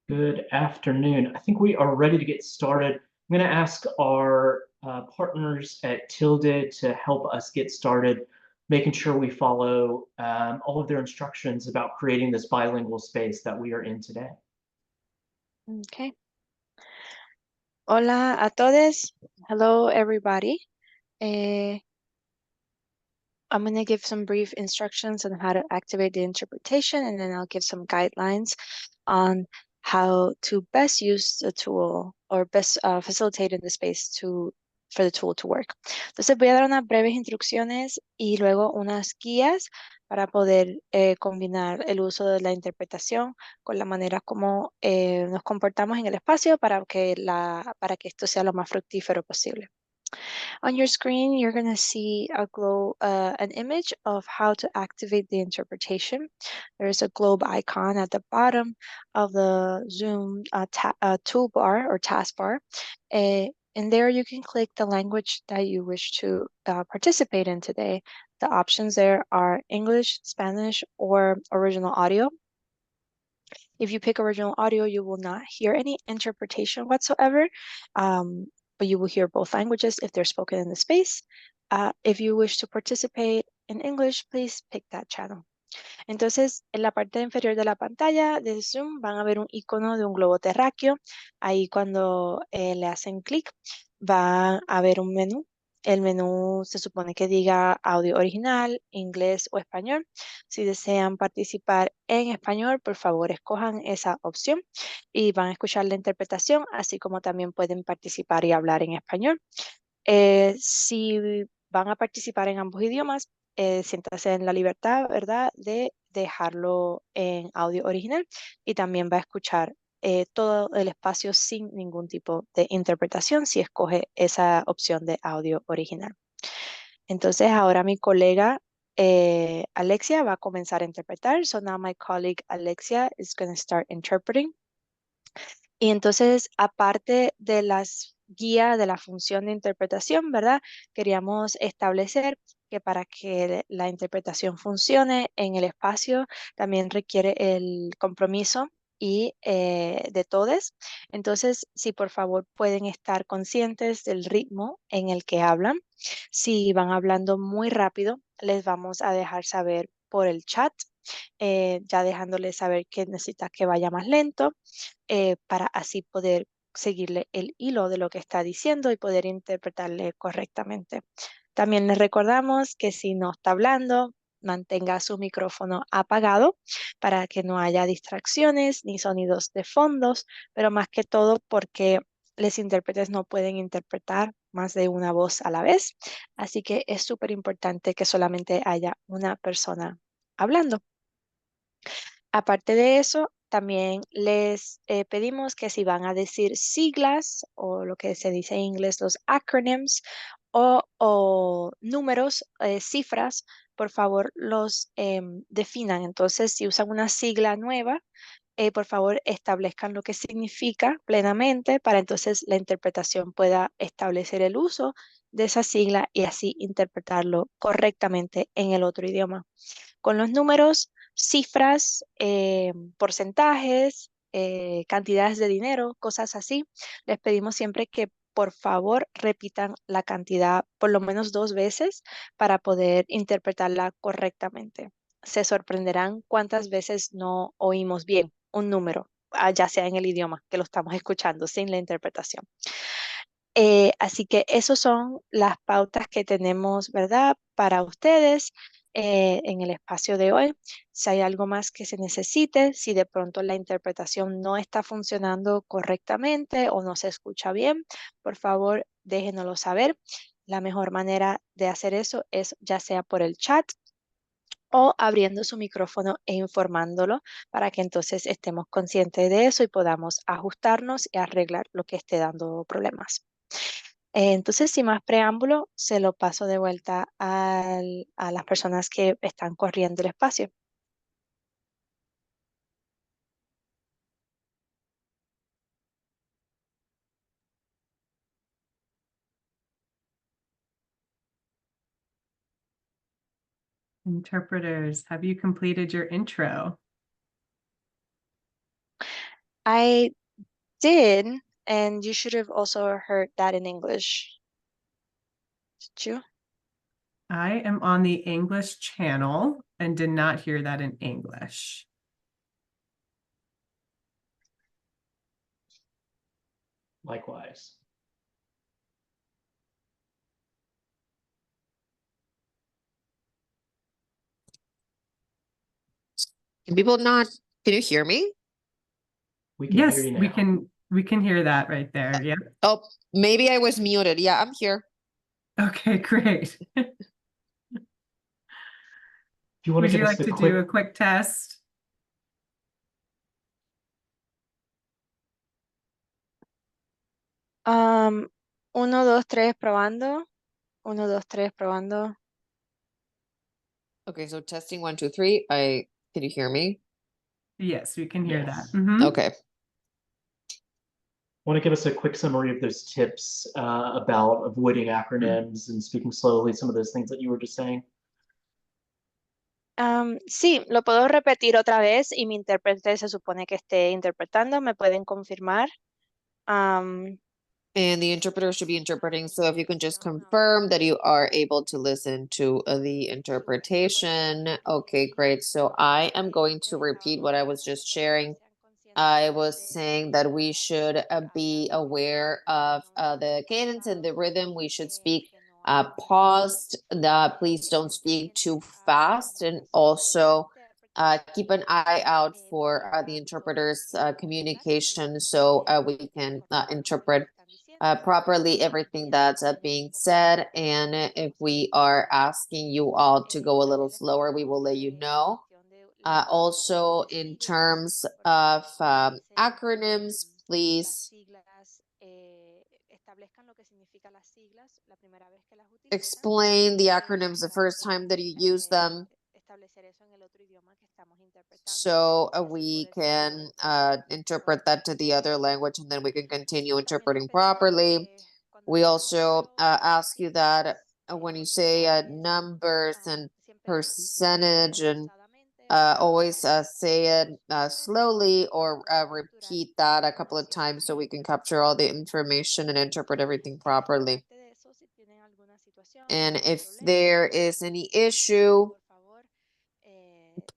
Good afternoon. I think we are ready to get started. I'm going to ask our partners at Tilde to help us get started, making sure we follow all of their instructions about creating this bilingual space that we are in today. Okay. Hola a todos. Hello, everybody. I'm going to give some brief instructions on how to activate the interpretation, and then I'll give some guidelines on how to best use the tool or best facilitate in the space for the tool to work. Entonces voy a dar unas breves instrucciones y luego unas guías para poder combinar el uso de la interpretación con la manera como nos comportamos en el espacio para que esto sea lo más fructífero posible. On your screen, you're going to see an image of how to activate the interpretation. There's a globe icon at the bottom of the Zoom toolbar or taskbar. And there you can click the language that you wish to participate in today. The options there are English, Spanish, or original audio. If you pick original audio, you will not hear any interpretation whatsoever, but you will hear both languages if they're spoken in the space. If you wish to participate in English, please pick that channel. Entonces, en la parte inferior de la pantalla de Zoom van a ver un icono de un globo terráqueo. Ahí cuando le hacen clic, va a ver un menú. El menú se supone que diga audio original, inglés o español. Si desean participar en español, por favor escojan esa opción y van a escuchar la interpretación, así como también pueden participar y hablar en español. Si van a participar en ambos idiomas, siéntase en la libertad, ¿verdad?, de dejarlo en audio original y también va a escuchar todo el espacio sin ningún tipo de interpretación si escoge esa opción de audio original. Entonces, ahora mi colega Alexia va a comenzar a interpretar. So now my colleague Alexia is going to start interpreting. Y entonces, aparte de las guías de la función de interpretación, ¿verdad? Queríamos establecer que para que la interpretación funcione en el espacio también requiere el compromiso y de todos. Entonces, si por favor pueden estar conscientes del ritmo en el que hablan. Si van hablando muy rápido, les vamos a dejar saber por el chat, ya dejándoles saber que necesita que vaya más lento para así poder seguirle el hilo de lo que está diciendo y poder interpretarle correctamente. También les recordamos que si no está hablando, mantenga su micrófono apagado para que no haya distracciones ni sonidos de fondos, pero más que todo porque los intérpretes no pueden interpretar más de una voz a la vez. Así que es súper importante que solamente haya una persona hablando. Aparte de eso, también les pedimos que si van a decir siglas o lo que se dice en inglés, los acronyms o números, cifras, por favor los definan. Entonces, si usan una sigla nueva, por favor establezcan lo que significa plenamente para entonces la interpretación pueda establecer el uso de esa sigla y así interpretarlo correctamente en el otro idioma. Con los números, cifras, porcentajes, cantidades de dinero, cosas así, les pedimos siempre que por favor repitan la cantidad por lo menos 2 veces para poder interpretarla correctamente. Se sorprenderán cuántas veces no oímos bien un número, ya sea en el idioma que lo estamos escuchando sin la interpretación. Así que esas son las pautas que tenemos, ¿verdad?, para ustedes en el espacio de hoy. Si hay algo más que se necesite, si de pronto la interpretación no está funcionando correctamente o no se escucha bien, por favor, déjenoslo saber. La mejor manera de hacer eso es ya sea por el chat o abriendo su micrófono e informándolo para que entonces estemos conscientes de eso y podamos ajustarnos y arreglar lo que esté dando problemas. Entonces, sin más preámbulo, se lo paso de vuelta a las personas que están corriendo el espacio. Interpreters, have you completed your intro? I did, and you should have also heard that in English. Did you? I am on the English channel and did not hear that in English. Likewise. Can people not, can you hear me? We can hear Yes, you now. we can hear that right there. Yeah. Oh, maybe I was muted. Yeah, I'm here. Okay, great. If you want Would to you give us like a to quick do a quick test? Uno, dos, tres, probando. Uno, dos, tres, probando. Okay, so testing 1, 2, 3. Can you hear me? Yes, we can hear Yes. that. Mhm. Okay. Want to give us a quick summary of those tips about avoiding acronyms and speaking slowly, some of those things that you were just saying? Sí, lo puedo repetir otra vez y mi intérprete se supone que esté interpretando. ¿Me pueden confirmar? And the interpreter should be interpreting. So if you can just confirm that you are able to listen to the interpretation. Okay, great. So I am going to repeat what I was just sharing. I was saying that we should be aware of the cadence and the rhythm. We should speak paused. Please don't speak too fast, and also keep an eye out for the interpreter's communication so we can interpret properly everything that's being said. And if we are asking you all to go a little slower, we will let you know. Also, in terms of acronyms, please explain the acronyms the first time that you use them so we can interpret that to the other language, and then we can continue interpreting properly. We also ask you that when you say numbers and percentage, and always say it slowly or repeat that a couple of times so we can capture all the information and interpret everything properly. And if there is any issue,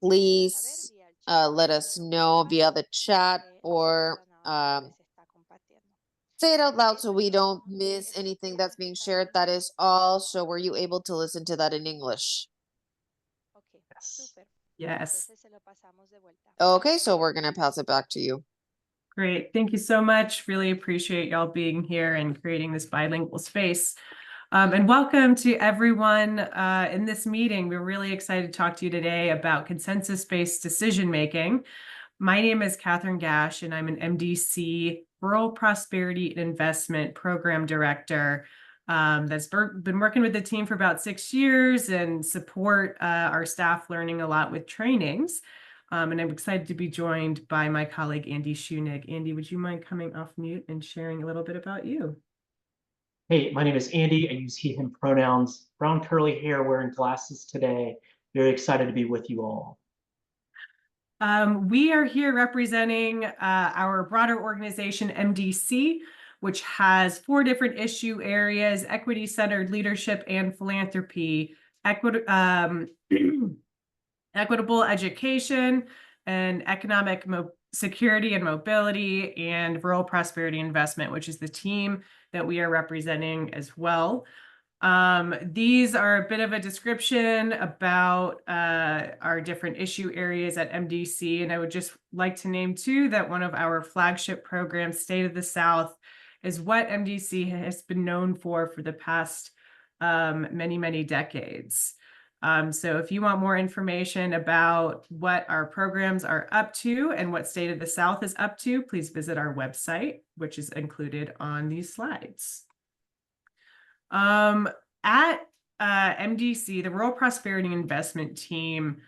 please let us know via the chat or say it out loud so we don't miss anything that's being shared. That is all. So were you able to listen to that in English? Yes. Okay, so we're going to pass it back to you. Great. Thank you so much. Really appreciate y'all being here and creating this bilingual space. And welcome to everyone in this meeting. We're really excited to talk to you today about consensus-based decision-making. My name is Kathryn Gaasch, and I'm an MDC Rural Prosperity and Investment Program Director that's been working with the team for about 6 years and support our staff learning a lot with trainings. And I'm excited to be joined by my colleague, Andy Shoenig. Andy, would you mind coming off mute and sharing a little bit about you? Hey, my name is Andy. I use he, him pronouns, brown curly hair, wearing glasses today. Very excited to be with you all. We are here representing our broader organization, MDC, which has 4 different issue areas: equity-centered leadership and philanthropy, equitable education, and economic security and mobility, and rural prosperity investment, which is the team that we are representing as well. These are a bit of a description about our different issue areas at MDC, and I would just like to name too that one of our flagship programs, State of the South, is what MDC has been known for the past many, many decades. So if you want more information about what our programs are up to and what State of the South is up to, please visit our website, which is included on these slides. At MDC, the Rural Prosperity Investment Team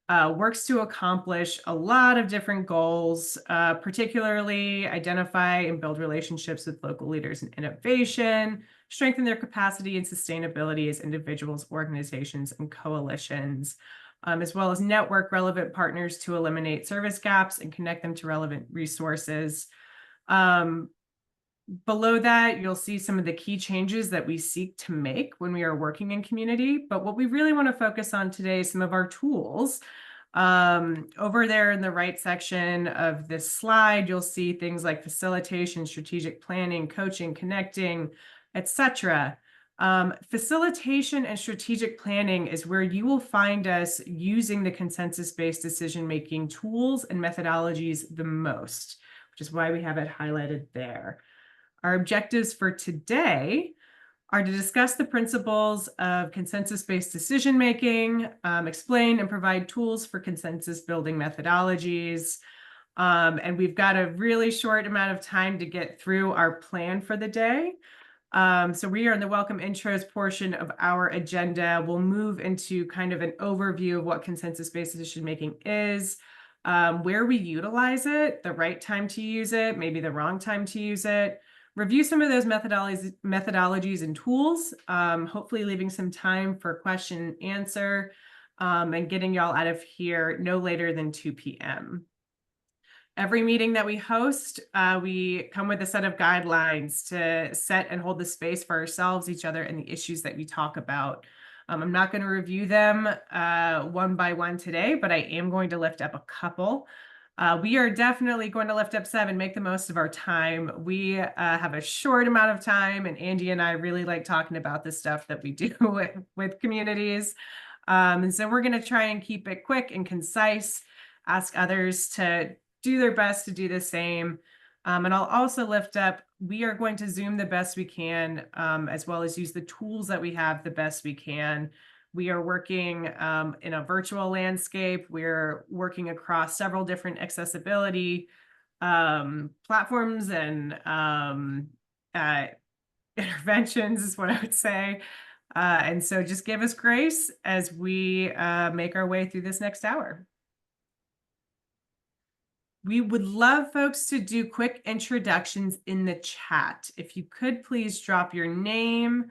works to accomplish a lot of different goals, particularly identify and build relationships with local leaders in innovation, strengthen their capacity and sustainability as individuals, organizations, and coalitions. as well as network relevant partners to eliminate service gaps and connect them to relevant resources. Below that, you'll see some of the key changes that we seek to make when we are working in community. But what we really want to focus on today is some of our tools. Over there in the right section of this slide, you'll see things like facilitation, strategic planning, coaching, connecting, etc. Facilitation and strategic planning is where you will find us using the consensus-based decision-making tools and methodologies the most, which is why we have it highlighted there. Our objectives for today are to discuss the principles of consensus-based decision-making, explain and provide tools for consensus-building methodologies. And we've got a really short amount of time to get through our plan for the day. So we are in the welcome intros portion of our agenda. We'll move into kind of an overview of what consensus-based decision-making is, where we utilize it, the right time to use it, maybe the wrong time to use it, review some of those methodologies and tools, hopefully leaving some time for question and answer, and getting y'all out of here no later than 2 p.m. Every meeting that we host, we come with a set of guidelines to set and hold the space for ourselves, each other, and the issues that we talk about. I'm not going to review them one by one today, but I am going to lift up a couple. We are definitely going to lift up 7, make the most of our time. We have a short amount of time, and Andy and I really like talking about the stuff that we do with communities. And so we're going to try and keep it quick and concise, ask others to do their best to do the same. And I'll also lift up, we are going to Zoom the best we can, as well as use the tools that we have the best we can. We are working in a virtual landscape. We're working across several different accessibility platforms and interventions is what I would say. And so just give us grace as we make our way through this next hour. We would love folks to do quick introductions in the chat. If you could please drop your name,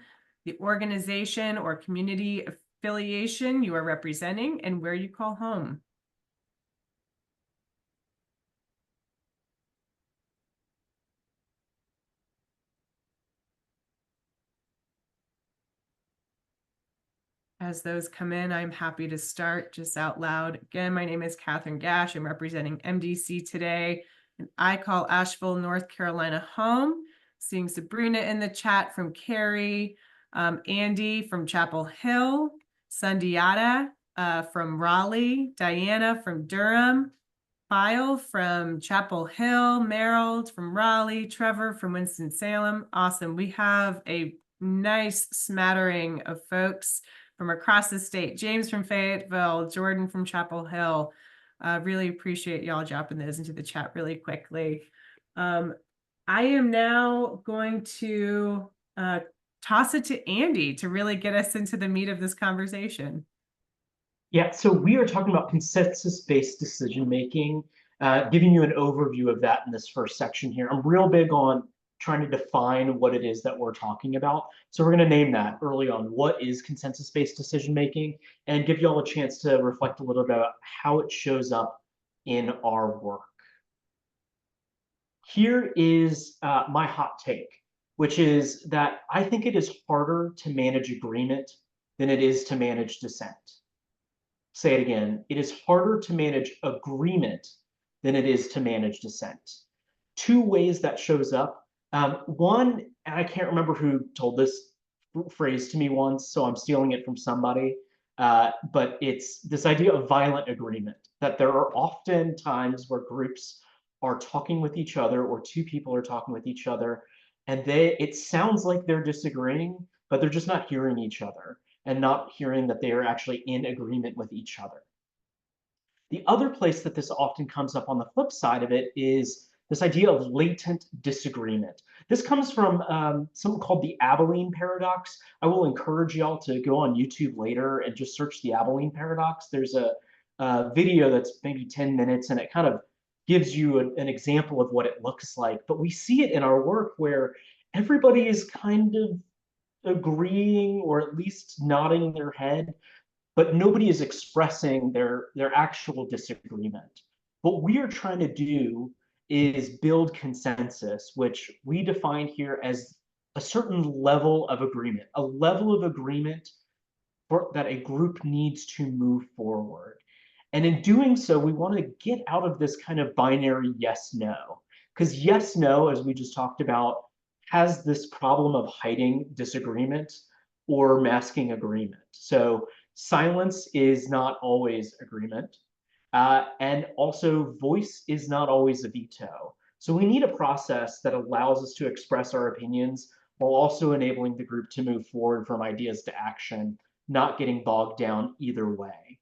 the organization or community affiliation you are representing, and where you call home. As those come in, I'm happy to start just out loud. Again, my name is Kathryn Gaasch. I'm representing MDC today, and I call Asheville, North Carolina home. Seeing Sabrina in the chat from Cary, Andy from Chapel Hill, Sundiata from Raleigh, Diana from Durham, File from Chapel Hill, Merrill from Raleigh, Trevor from Winston-Salem. Awesome. We have a nice smattering of folks from across the state. James from Fayetteville, Jordan from Chapel Hill. Really appreciate y'all dropping those into the chat really quickly. I am now going to toss it to Andy to really get us into the meat of this conversation. Yeah, so we are talking about consensus-based decision-making, giving you an overview of that in this first section here. I'm real big on trying to define what it is that we're talking about. So we're going to name that early on. What is consensus-based decision-making? And give you all a chance to reflect a little bit about how it shows up in our work. Here is my hot take, which is that I think it is harder to manage agreement than it is to manage dissent. Say it again. It is harder to manage agreement than it is to manage dissent. 2 ways that shows up. One, and I can't remember who told this phrase to me once, so I'm stealing it from somebody, but it's this idea of violent agreement, that there are often times where groups are talking with each other, or 2 people are talking with each other, and it sounds like they're disagreeing, but they're just not hearing each other and not hearing that they are actually in agreement with each other. The other place that this often comes up on the flip side of it is this idea of latent disagreement. This comes from something called the Abilene paradox. I will encourage y'all to go on YouTube later and just search the Abilene paradox. There's a video that's maybe 10 minutes, and it kind of gives you an example of what it looks like. But we see it in our work where everybody is kind of agreeing, or at least nodding their head, but nobody is expressing their actual disagreement. What we are trying to do is build consensus, which we define here as a certain level of agreement, that a group needs to move forward. And in doing so, we want to get out of this kind of binary yes, no, because yes, no, as we just talked about, has this problem of hiding disagreement or masking agreement. So silence is not always agreement. And also voice is not always a veto. So we need a process that allows us to express our opinions while also enabling the group to move forward from ideas to action, not getting bogged down either way.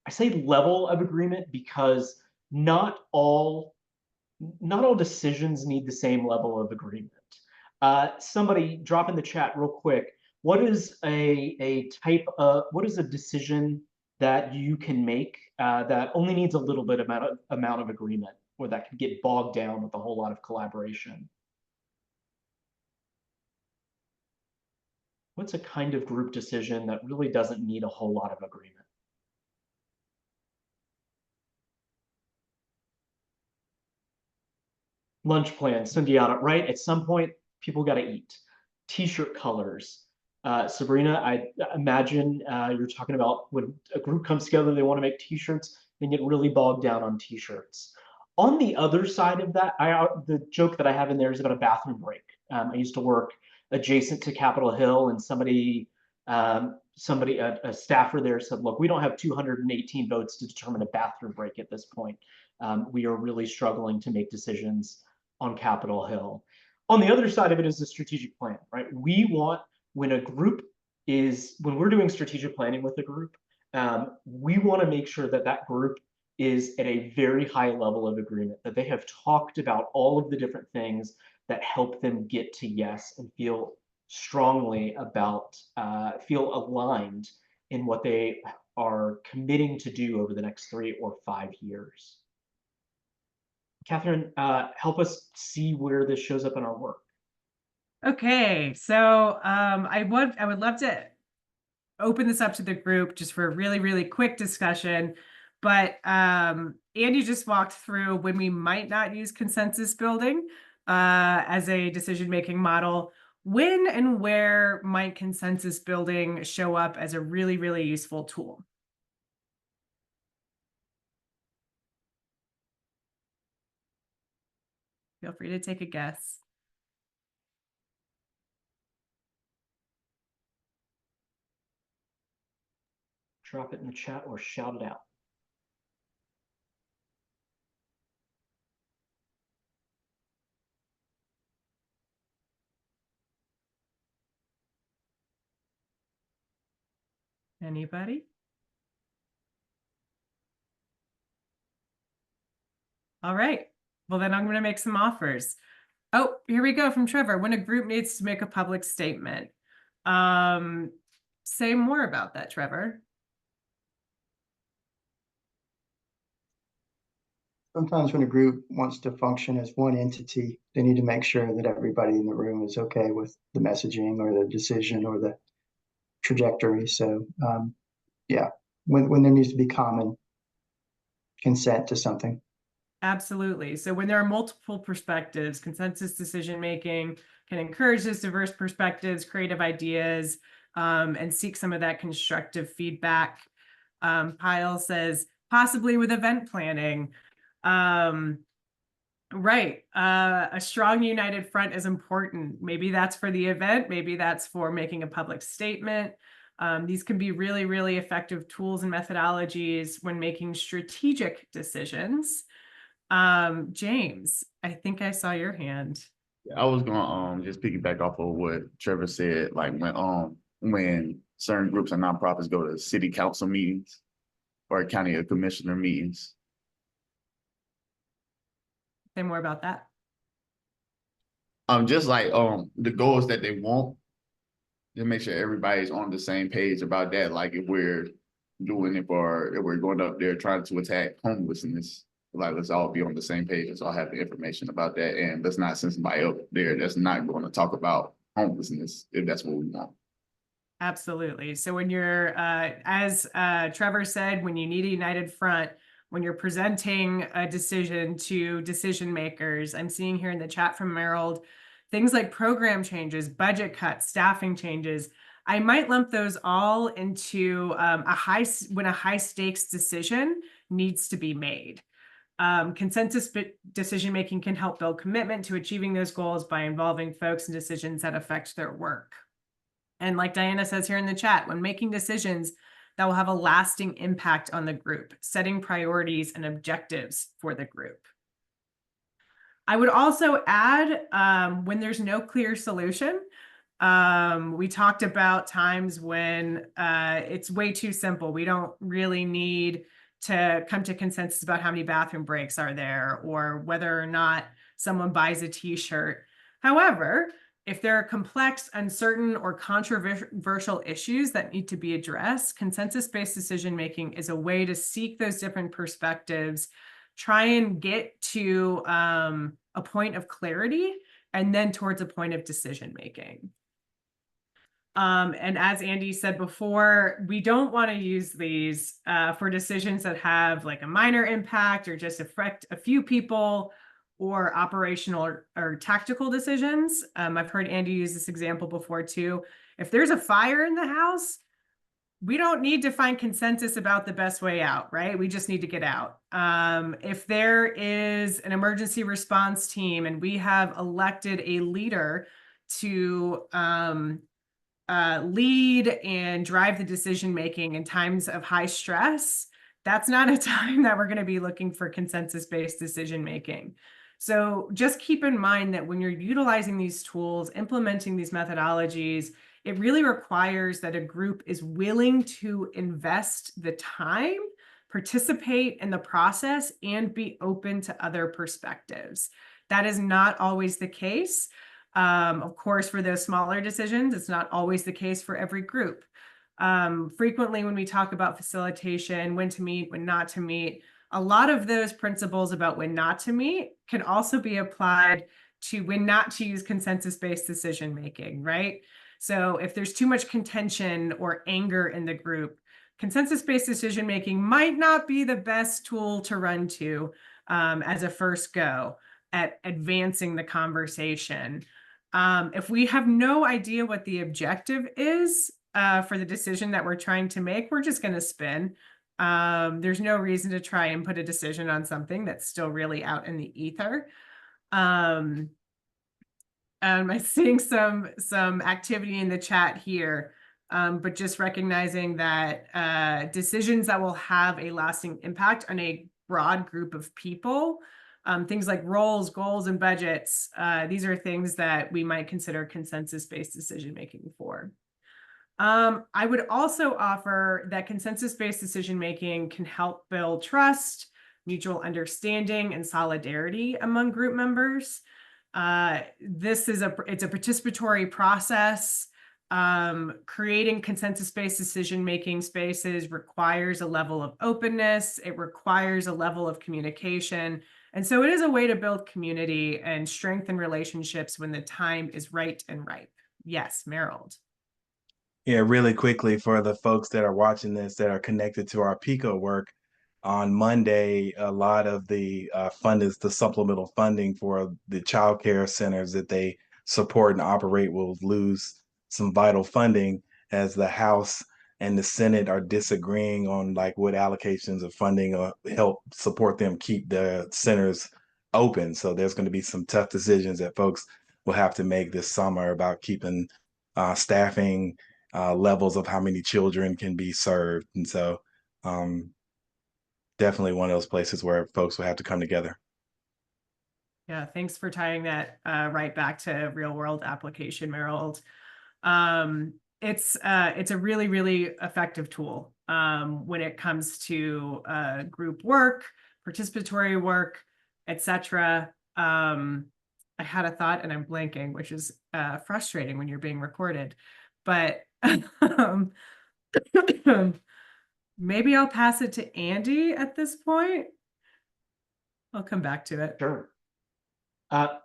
I say level of agreement because not all decisions need the same level of agreement. Somebody drop in the chat real quick. What is what is a decision that you can make that only needs a little bit amount of agreement, or that can get bogged down with a whole lot of collaboration? What's a kind of group decision that really doesn't need a whole lot of agreement? Lunch plan, Sundiata, right? At some point, people got to eat. T-shirt colors. Sabrina, I imagine you're talking about when a group comes together, they want to make T-shirts, they get really bogged down on T-shirts. On the other side of that, the joke that I have in there is about a bathroom break. I used to work adjacent to Capitol Hill, and a staffer there said, look, we don't have 218 votes to determine a bathroom break at this point. We are really struggling to make decisions on Capitol Hill. On the other side of it is the strategic plan, right? We want, when we're doing strategic planning with a group, we want to make sure that that group is at a very high level of agreement, that they have talked about all of the different things that help them get to yes and feel strongly about, feel aligned in what they are committing to do over the next 3 or 5 years. Kathryn, help us see where this shows up in our work. Okay, so I would love to open this up to the group just for a really, really quick discussion. But Andy just walked through when we might not use consensus building as a decision-making model. When and where might consensus building show up as a really, really useful tool? Feel free to take a guess. Drop it in the chat or shout it out. Anybody? All right. Well, then I'm going to make some offers. Oh, here we go from Trevor. When a group needs to make a public statement. Say more about that, Trevor. Sometimes when a group wants to function as one entity, they need to make sure that everybody in the room is okay with the messaging or the decision or the trajectory. So yeah, when there needs to be common consent to something. Absolutely. So when there are multiple perspectives, consensus decision-making can encourage those diverse perspectives, creative ideas, and seek some of that constructive feedback. Pyle says, possibly with event planning. Right. A strong united front is important. Maybe that's for the event. Maybe that's for making a public statement. These can be really, really effective tools and methodologies when making strategic decisions. James, I think I saw your hand. I was gonna just piggyback off of what Trevor said, like when certain groups and nonprofits go to city council meetings or county or commissioner meetings. Say more about that. Just like the goals that they want, to make sure everybody's on the same page about that. Like if we're doing it if we're going up there trying to attack homelessness, like let's all be on the same page. Let's all have the information about that, and let's not send somebody up there that's not going to talk about homelessness if that's what we want. Absolutely. So when you're, as Trevor said, when you need a united front, when you're presenting a decision to decision makers, I'm seeing here in the chat from Merrill, things like program changes, budget cuts, staffing changes, I might lump those all into when a high stakes decision needs to be made. Consensus decision-making can help build commitment to achieving those goals by involving folks in decisions that affect their work. And like Diana says here in the chat, when making decisions that will have a lasting impact on the group, setting priorities and objectives for the group. I would also add, when there's no clear solution, we talked about times when it's way too simple. We don't really need to come to consensus about how many bathroom breaks are there or whether or not someone buys a t-shirt. However, if there are complex, uncertain, or controversial issues that need to be addressed, consensus-based decision-making is a way to seek those different perspectives, try and get to a point of clarity, and then towards a point of decision-making. And as Andy said before, we don't want to use these for decisions that have like a minor impact or just affect a few people, or operational or tactical decisions. I've heard Andy use this example before too. If there's a fire in the house, we don't need to find consensus about the best way out, right? We just need to get out. If there is an emergency response team and we have elected a leader to lead and drive the decision-making in times of high stress, that's not a time that we're going to be looking for consensus-based decision-making. So just keep in mind that when you're utilizing these tools, implementing these methodologies, it really requires that a group is willing to invest the time, participate in the process, and be open to other perspectives. That is not always the case. Of course, for those smaller decisions, it's not always the case for every group. Frequently, when we talk about facilitation, when to meet, when not to meet, a lot of those principles about when not to meet can also be applied to when not to use consensus-based decision-making, right? So if there's too much contention or anger in the group, consensus-based decision-making might not be the best tool to run to as a first go at advancing the conversation. If we have no idea what the objective is for the decision that we're trying to make, we're just going to spin. There's no reason to try and put a decision on something that's still really out in the ether. I'm seeing some activity in the chat here, but just recognizing that decisions that will have a lasting impact on a broad group of people, things like roles, goals, and budgets, these are things that we might consider consensus-based decision-making for. I would also offer that consensus-based decision-making can help build trust, mutual understanding, and solidarity among group members. It's a participatory process. Creating consensus-based decision-making spaces requires a level of openness. It requires a level of communication. And so it is a way to build community and strengthen relationships when the time is right and ripe. Yes, Merrill. Yeah, really quickly for the folks that are watching this that are connected to our PEECO work, on Monday, a lot of the the supplemental funding for the child care centers that they support and operate will lose some vital funding as the House and the Senate are disagreeing on like what allocations of funding help support them keep the centers open. So there's going to be some tough decisions that folks will have to make this summer about keeping staffing levels of how many children can be served. And so definitely one of those places where folks will have to come together. Yeah, thanks for tying that right back to real world application, Merrill. It's a really, really effective tool when it comes to group work, participatory work, etc. I had a thought and I'm blanking, which is frustrating when you're being recorded, but maybe I'll pass it to Andy at this point. I'll come back to it. Sure.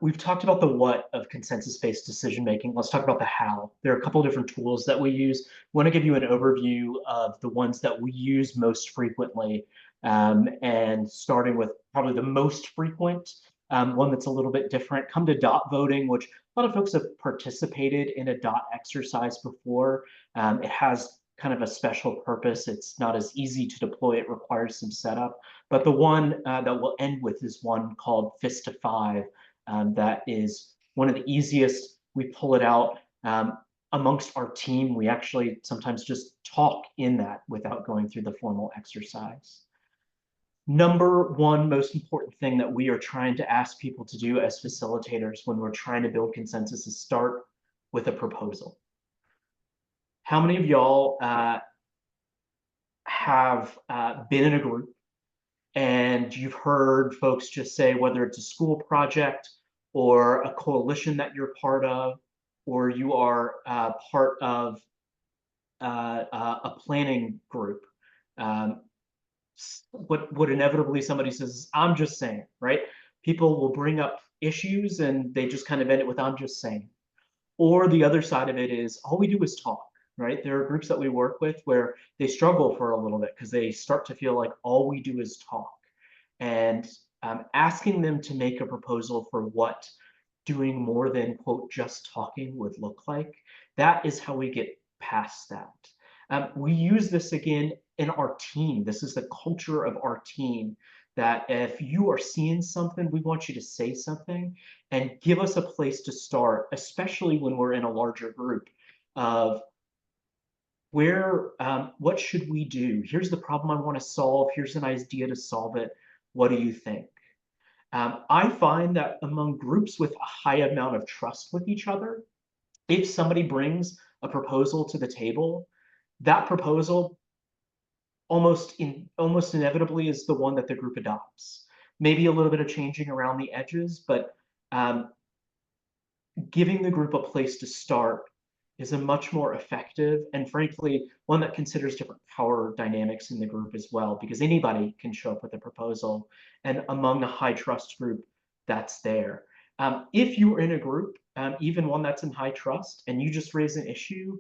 We've talked about the what of consensus-based decision-making. Let's talk about the how. There are a couple of different tools that we use. I want to give you an overview of the ones that we use most frequently, and starting with probably the most frequent, one that's a little bit different. Come to dot voting, which a lot of folks have participated in a dot exercise before. It has kind of a special purpose. It's not as easy to deploy. It requires some setup. But the one that we'll end with is one called Fist to 5. That is one of the easiest. We pull it out amongst our team. We actually sometimes just talk in that without going through the formal exercise. Number one most important thing that we are trying to ask people to do as facilitators when we're trying to build consensus is start with a proposal. How many of y'all have been in a group and you've heard folks just say, whether it's a school project or a coalition that you're part of, or you are part of a planning group, what inevitably somebody says, I'm just saying, right? People will bring up issues and they just kind of end it with, I'm just saying. Or the other side of it is, all we do is talk, right? There are groups that we work with where they struggle for a little bit because they start to feel like all we do is talk. And asking them to make a proposal for what doing more than, quote, just talking would look like, that is how we get past that. We use this again in our team. This is the culture of our team, that if you are seeing something, we want you to say something and give us a place to start, especially when we're in a larger group, of where, what should we do? Here's the problem I want to solve. Here's an idea to solve it. What do you think? I find that among groups with a high amount of trust with each other, if somebody brings a proposal to the table, that proposal almost inevitably is the one that the group adopts. Maybe a little bit of changing around the edges, but giving the group a place to start is a much more effective, and frankly, one that considers different power dynamics in the group as well, because anybody can show up with a proposal, and among a high trust group, that's there. If you're in a group, even one that's in high trust, and you just raise an issue,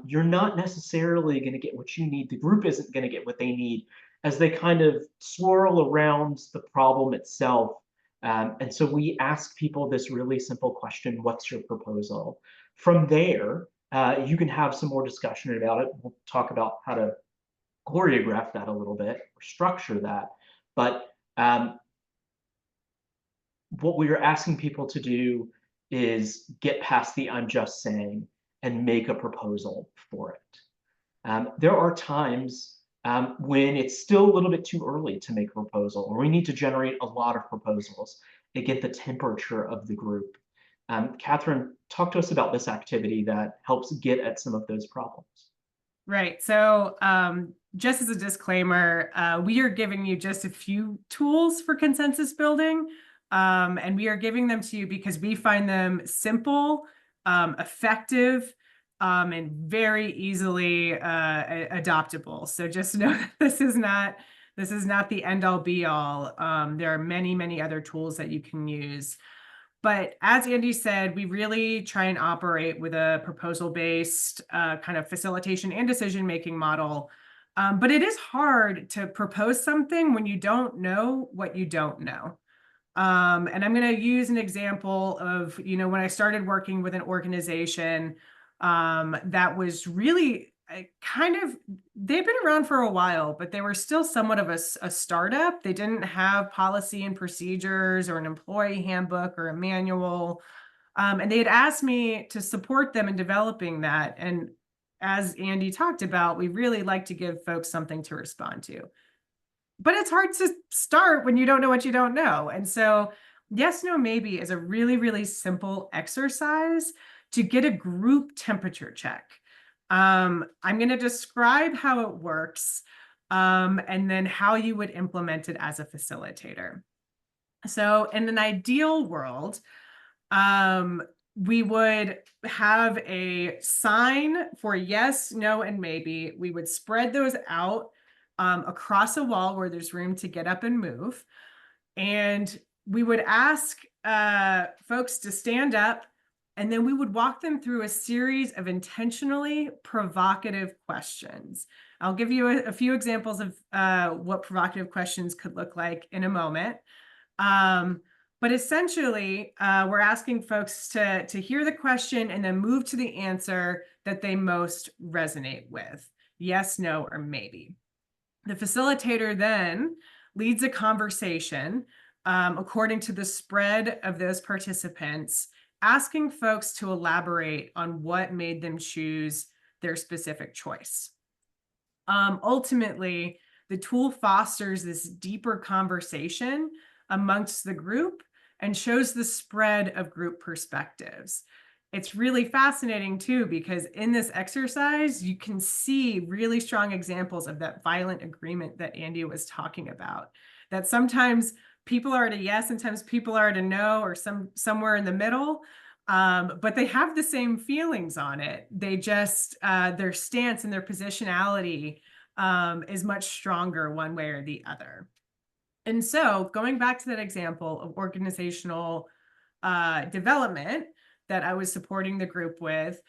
you're not necessarily going to get what you need. The group isn't going to get what they need as they kind of swirl around the problem itself. And so we ask people this really simple question: what's your proposal? From there, you can have some more discussion about it. We'll talk about how to choreograph that a little bit, or structure that. But what we are asking people to do is get past the I'm just saying and make a proposal for it. There are times when it's still a little bit too early to make a proposal, or we need to generate a lot of proposals to get the temperature of the group. Kathryn, talk to us about this activity that helps get at some of those problems. Right. So just as a disclaimer, we are giving you just a few tools for consensus building, and we are giving them to you because we find them simple, effective, and very easily adoptable. So just know that this is not the end all be all. There are many, many other tools that you can use. But as Andy said, we really try and operate with a proposal-based kind of facilitation and decision-making model. But it is hard to propose something when you don't know what you don't know. And I'm going to use an example of, when I started working with an organization that was really they've been around for a while, but they were still somewhat of a startup. They didn't have policy and procedures or an employee handbook or a manual. And they had asked me to support them in developing that. And as Andy talked about, we really like to give folks something to respond to. But it's hard to start when you don't know what you don't know. And so yes, no, maybe is a really, really simple exercise to get a group temperature check. I'm going to describe how it works, and then how you would implement it as a facilitator. So in an ideal world, we would have a sign for yes, no, and maybe. We would spread those out across a wall where there's room to get up and move. And we would ask folks to stand up, and then we would walk them through a series of intentionally provocative questions. I'll give you a few examples of what provocative questions could look like in a moment. But essentially, we're asking folks to hear the question and then move to the answer that they most resonate with. Yes, no, or maybe. The facilitator then leads a conversation according to the spread of those participants, asking folks to elaborate on what made them choose their specific choice. Ultimately, the tool fosters this deeper conversation amongst the group and shows the spread of group perspectives. It's really fascinating too, because in this exercise, you can see really strong examples of that violent agreement that Andy was talking about, that sometimes people are at a yes, sometimes people are at a no, or somewhere in the middle, but they have the same feelings on it. They just, their stance and their positionality is much stronger one way or the other. And so going back to that example of organizational development that I was supporting the group with,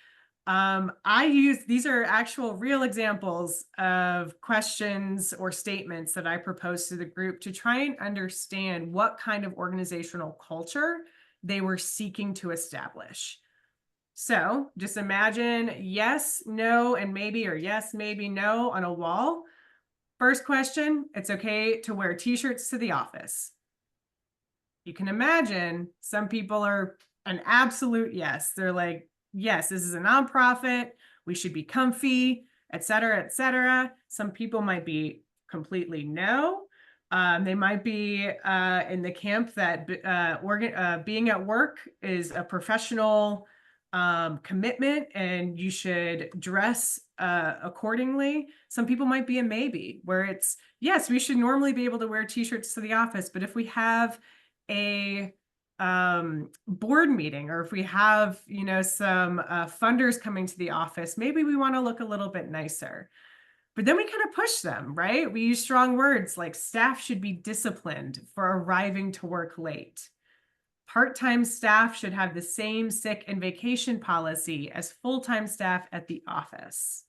these are actual real examples of questions or statements that I proposed to the group to try and understand what kind of organizational culture they were seeking to establish. So just imagine yes, no, and maybe, or yes, maybe, no on a wall. First question, it's okay to wear t-shirts to the office. You can imagine some people are an absolute yes. They're like, yes, this is a nonprofit. We should be comfy, et cetera, et cetera. Some people might be completely no. They might be in the camp that being at work is a professional commitment and you should dress accordingly. Some people might be a maybe, where it's, yes, we should normally be able to wear t-shirts to the office, but if we have a board meeting, or if we have, you know, some funders coming to the office, maybe we want to look a little bit nicer. But then we kind of push them, right? We use strong words like staff should be disciplined for arriving to work late. Part-time staff should have the same sick and vacation policy as full-time staff at the office.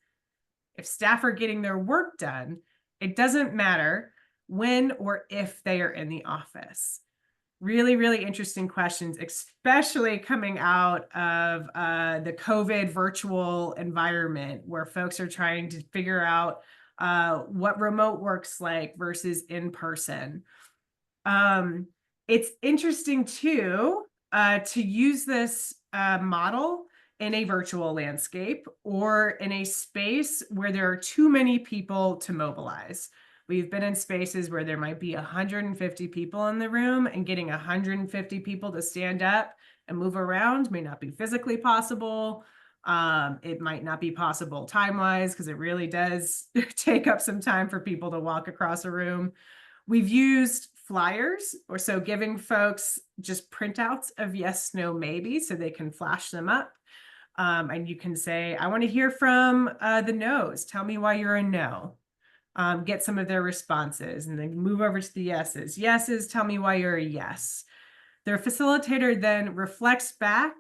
If staff are getting their work done, it doesn't matter when or if they are in the office. Really, really interesting questions, especially coming out of the COVID virtual environment where folks are trying to figure out what remote works like versus in person. It's interesting too to use this model in a virtual landscape or in a space where there are too many people to mobilize. We've been in spaces where there might be 150 people in the room, and getting 150 people to stand up and move around may not be physically possible. It might not be possible time-wise because it really does take up some time for people to walk across a room. We've used flyers, or so giving folks just printouts of yes, no, maybe, so they can flash them up. And you can say, I want to hear from the no's. Tell me why you're a no. Get some of their responses, and then move over to the yeses. Yeses, tell me why you're a yes. Their facilitator then reflects back,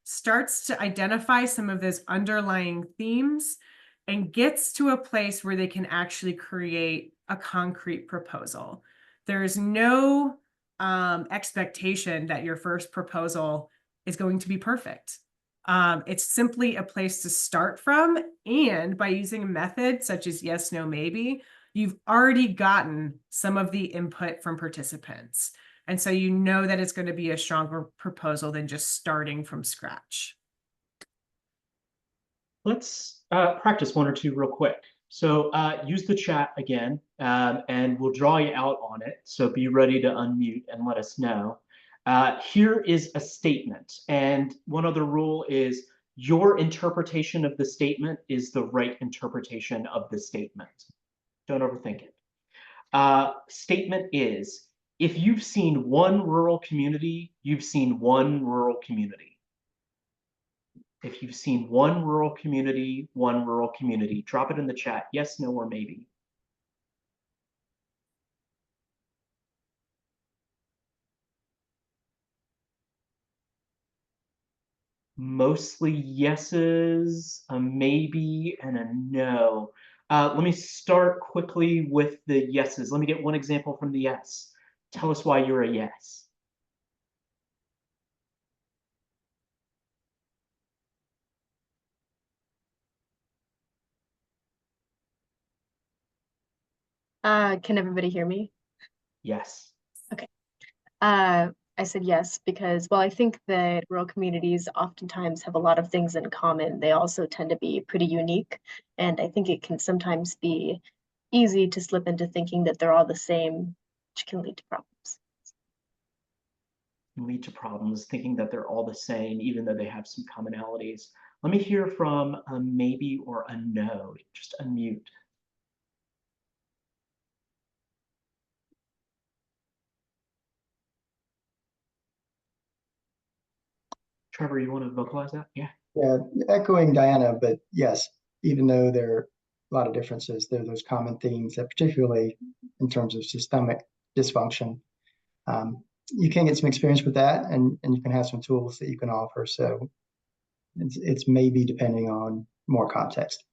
starts to identify some of those underlying themes, and gets to a place where they can actually create a concrete proposal. There is no expectation that your first proposal is going to be perfect. It's simply a place to start from. And by using a method such as yes, no, maybe, you've already gotten some of the input from participants. And so you know that it's going to be a stronger proposal than just starting from scratch. Let's practice one or two real quick. So use the chat again, and we'll draw you out on it. So be ready to unmute and let us know. Here is a statement, and one other rule is your interpretation of the statement is the right interpretation of the statement. Don't overthink it. Statement is, if you've seen one rural community, you've seen one rural community. If you've seen one rural community, one rural community. Drop it in the chat, yes, no, or maybe. Mostly yeses, a maybe, and a no. Let me start quickly with the yeses. Let me get one example from the yes. Tell us why you're a yes. Can everybody hear me? Yes. Okay. I said yes because, well, I think that rural communities oftentimes have a lot of things in common. They also tend to be pretty unique, and I think it can sometimes be easy to slip into thinking that they're all the same, which can lead to problems. Lead to problems, thinking that they're all the same, even though they have some commonalities. Let me hear from a maybe or a no. Just unmute. Trevor, you want to vocalize that? Yeah. Yeah, echoing Diana, but yes, even though there are a lot of differences, there are those common themes that particularly in terms of systemic dysfunction, you can get some experience with that and you can have some tools that you can offer. So it's maybe depending on more context.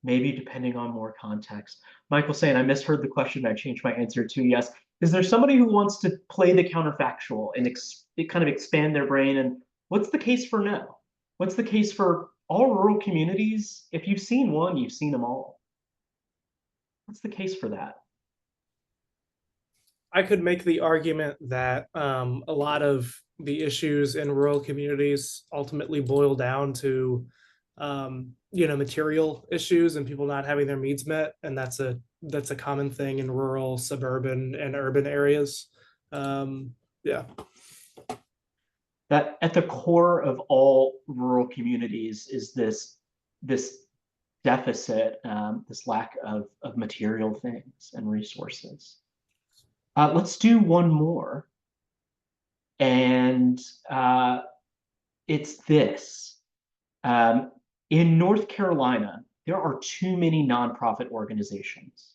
Maybe depending on more context. Michael saying, I misheard the question. I changed my answer to yes. Is there somebody who wants to play the counterfactual and kind of expand their brain? And what's the case for no? What's the case for all rural communities? If you've seen one, you've seen them all. What's the case for that? I could make the argument that a lot of the issues in rural communities ultimately boil down to, material issues and people not having their needs met, and that's a common thing in rural, suburban, and urban areas. Yeah. That at the core of all rural communities is this deficit, this lack of material things and resources. Let's do one more. And it's this. In North Carolina, there are too many nonprofit organizations.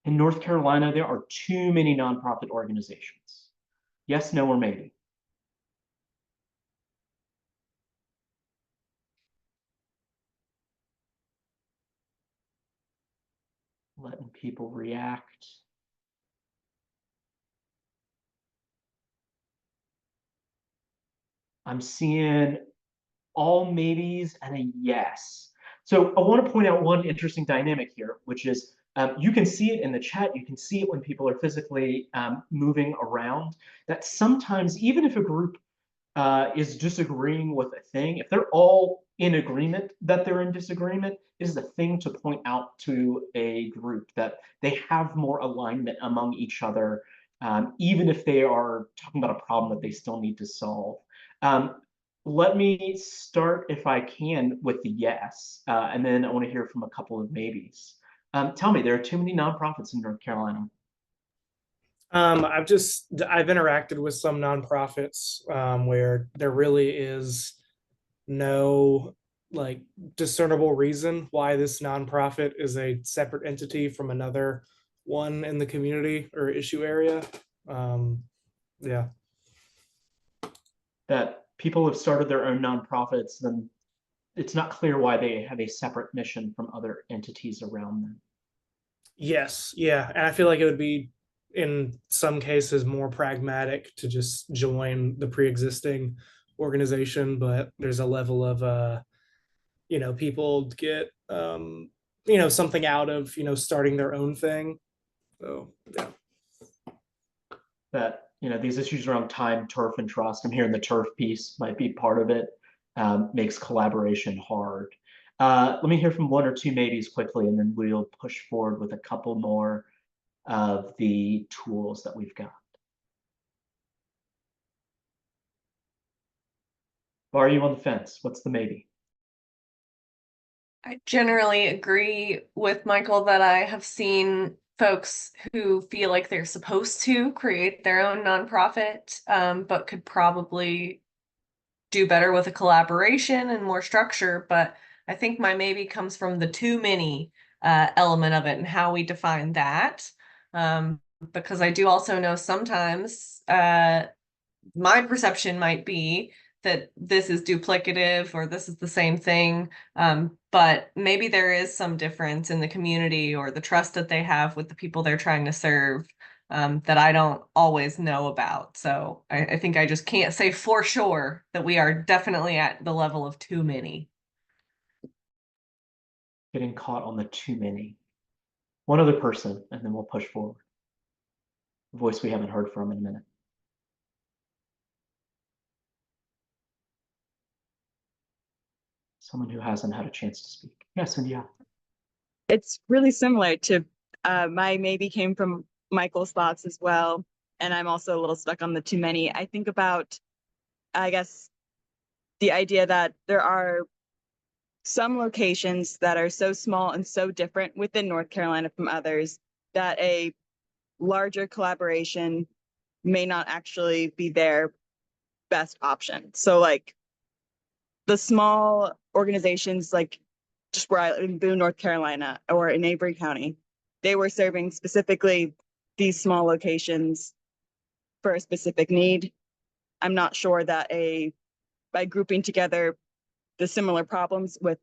In North Carolina, there are too many nonprofit organizations. Yes, no, or maybe. Letting people react. I'm seeing all maybes and a yes. So I want to point out one interesting dynamic here, which is you can see it in the chat. You can see it when people are physically moving around, that sometimes even if a group is disagreeing with a thing, if they're all in agreement that they're in disagreement, it is a thing to point out to a group that they have more alignment among each other, even if they are talking about a problem that they still need to solve. Let me start, if I can, with the yes, and then I want to hear from a couple of maybes. Tell me, there are too many nonprofits in North Carolina. I've interacted with some nonprofits where there really is no discernible reason why this nonprofit is a separate entity from another one in the community or issue area. Yeah. That people have started their own nonprofits, then it's not clear why they have a separate mission from other entities around them. Yes, yeah, and I feel like it would be in some cases more pragmatic to just join the pre-existing organization, but there's a level of people get something out of starting their own thing. So yeah. That these issues around time, turf, and trust. I'm hearing the turf piece might be part of it. Makes collaboration hard. Let me hear from one or two maybes quickly, and then we'll push forward with a couple more of the tools that we've got. Are you on the fence? What's the maybe? I generally agree with Michael that I have seen folks who feel like they're supposed to create their own nonprofit, but could probably do better with a collaboration and more structure. But I think my maybe comes from the too many element of it and how we define that. Because I do also know sometimes my perception might be that this is duplicative or this is the same thing. But maybe there is some difference in the community or the trust that they have with the people they're trying to serve that I don't always know about. So I think I just can't say for sure that we are definitely at the level of too many. Getting caught on the too many. One other person, and then we'll push forward. A voice we haven't heard from in a minute. Someone who hasn't had a chance to speak. Yes, and yeah. It's really similar to my maybe came from Michael's thoughts as well. And I'm also a little stuck on the too many. I think about, I guess, the idea that there are some locations that are so small and so different within North Carolina from others that a larger collaboration may not actually be their best option. So like the small organizations, like just where I live in Boone, North Carolina, or in Avery County, they were serving specifically these small locations for a specific need. I'm not sure that by grouping together the similar problems with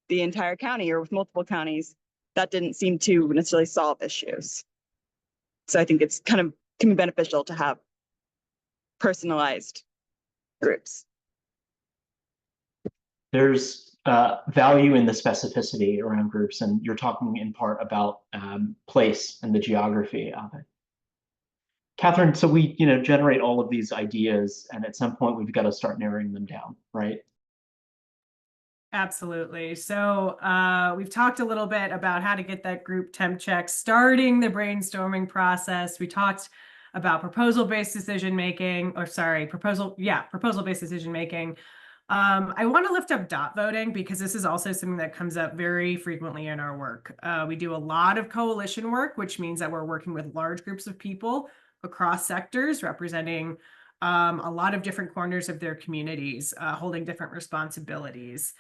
the entire county or with multiple counties, that didn't seem to necessarily solve issues. So I think it's can be beneficial to have personalized groups. There's value in the specificity around groups, and you're talking in part about place and the geography of it. Kathryn, so we generate all of these ideas, and at some point we've got to start narrowing them down, right? Absolutely. So we've talked a little bit about how to get that group temp check, starting the brainstorming process. We talked about proposal-based decision-making, proposal-based decision-making. I want to lift up dot voting because this is also something that comes up very frequently in our work. We do a lot of coalition work, which means that we're working with large groups of people across sectors representing a lot of different corners of their communities, holding different responsibilities.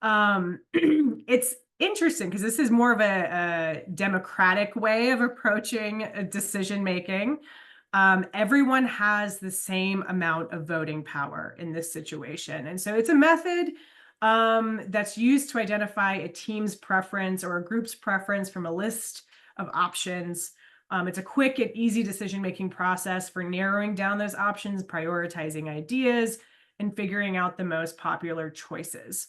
It's interesting because this is more of a democratic way of approaching decision making. Everyone has the same amount of voting power in this situation. And so it's a method that's used to identify a team's preference or a group's preference from a list of options. It's a quick and easy decision-making process for narrowing down those options, prioritizing ideas, and figuring out the most popular choices.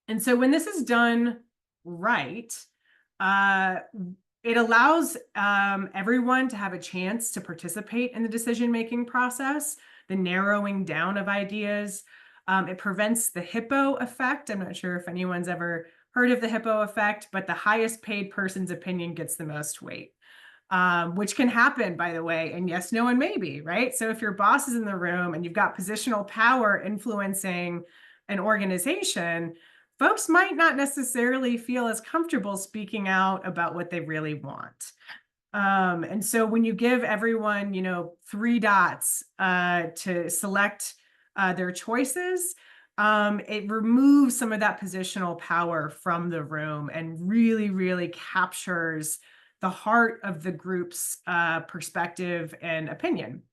And so when this is done right, it allows everyone to have a chance to participate in the decision-making process, the narrowing down of ideas. It prevents the hippo effect. I'm not sure if anyone's ever heard of the hippo effect, but the highest paid person's opinion gets the most weight, which can happen, by the way, and yes, no, and maybe, right? So if your boss is in the room and you've got positional power influencing an organization, folks might not necessarily feel as comfortable speaking out about what they really want. And so when you give everyone, 3 dots to select their choices, it removes some of that positional power from the room and really, really captures the heart of the group's perspective and opinion.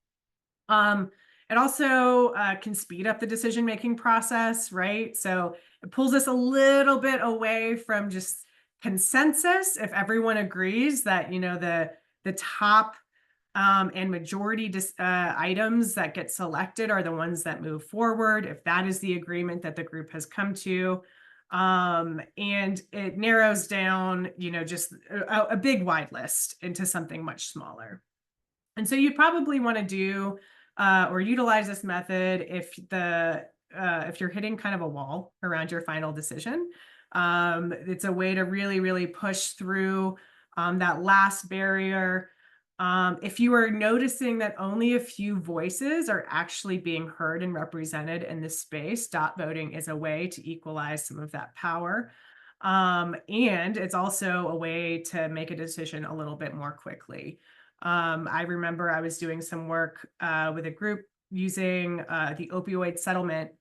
It also can speed up the decision-making process, right? So it pulls us a little bit away from just consensus. If everyone agrees that, the top and majority items that get selected are the ones that move forward, if that is the agreement that the group has come to, and it narrows down, just a big wide list into something much smaller. And so you probably want to do or utilize this method if you're hitting kind of a wall around your final decision. It's a way to really, really push through that last barrier. If you are noticing that only a few voices are actually being heard and represented in this space, dot voting is a way to equalize some of that power. And it's also a way to make a decision a little bit more quickly. I remember I was doing some work with a group using the opioid settlement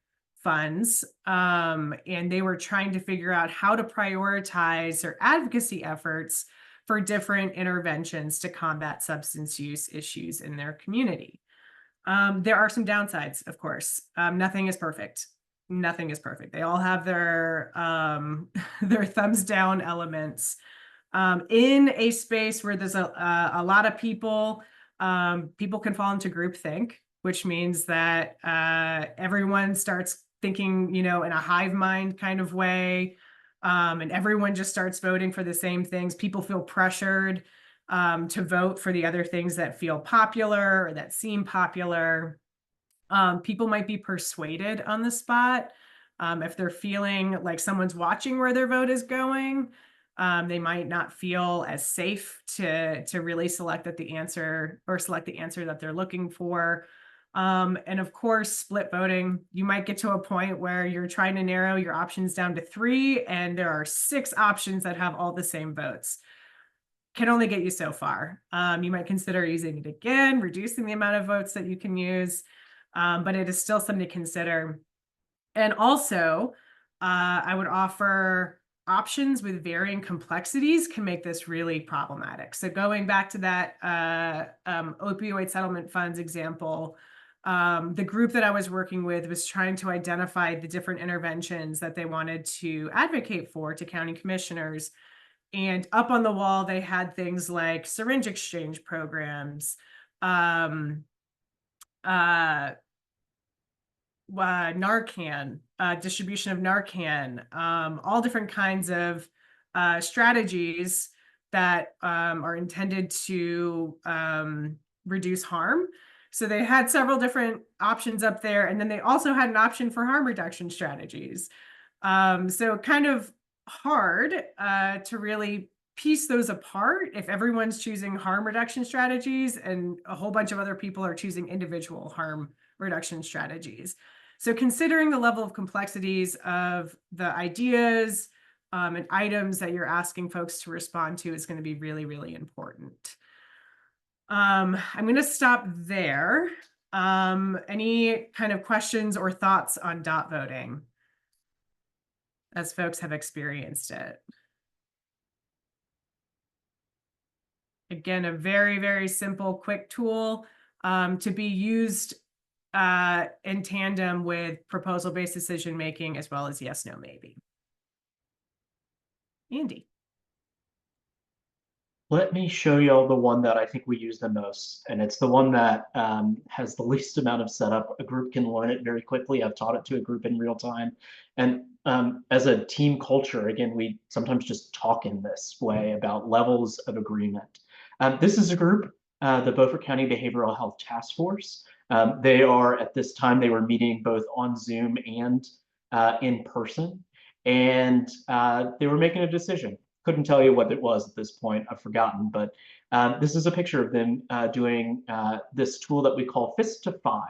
funds, and they were trying to figure out how to prioritize their advocacy efforts for different interventions to combat substance use issues in their community. There are some downsides, of course. Nothing is perfect. Nothing is perfect. They all have their their thumbs down elements. In a space where there's a lot of people, people can fall into groupthink, which means that everyone starts thinking, you know, in a hive mind kind of way, and everyone just starts voting for the same things. People feel pressured to vote for the other things that feel popular or that seem popular. People might be persuaded on the spot. If they're feeling like someone's watching where their vote is going, they might not feel as safe to really select the answer that they're looking for. And of course, split voting, you might get to a point where you're trying to narrow your options down to 3, and there are 6 options that have all the same votes. Can only get you so far. You might consider using it again, reducing the amount of votes that you can use, but it is still something to consider. And also, I would offer options with varying complexities can make this really problematic. So going back to that opioid settlement funds example, the group that I was working with was trying to identify the different interventions that they wanted to advocate for to county commissioners. And up on the wall, they had things like syringe exchange programs, Narcan, distribution of Narcan, all different kinds of strategies that are intended to reduce harm. So they had several different options up there, and then they also had an option for harm reduction strategies. So kind of hard to really piece those apart if everyone's choosing harm reduction strategies and a whole bunch of other people are choosing individual harm reduction strategies. So considering the level of complexities of the ideas and items that you're asking folks to respond to is going to be really, really important. I'm going to stop there. Any kind of questions or thoughts on dot voting as folks have experienced it? Again, a very, very simple, quick tool to be used in tandem with proposal-based decision-making, as well as yes, no, maybe. Andy. Let me show you all the one that I think we use the most, and it's the one that has the least amount of setup. A group can learn it very quickly. I've taught it to a group in real time. And as a team culture, again, we sometimes just talk in this way about levels of agreement. This is a group, the Beaufort County Behavioral Health Task Force. They are, at this time, they were meeting both on Zoom and in person, and they were making a decision. Couldn't tell you what it was at this point, I've forgotten, but this is a picture of them doing this tool that we call Fist to 5.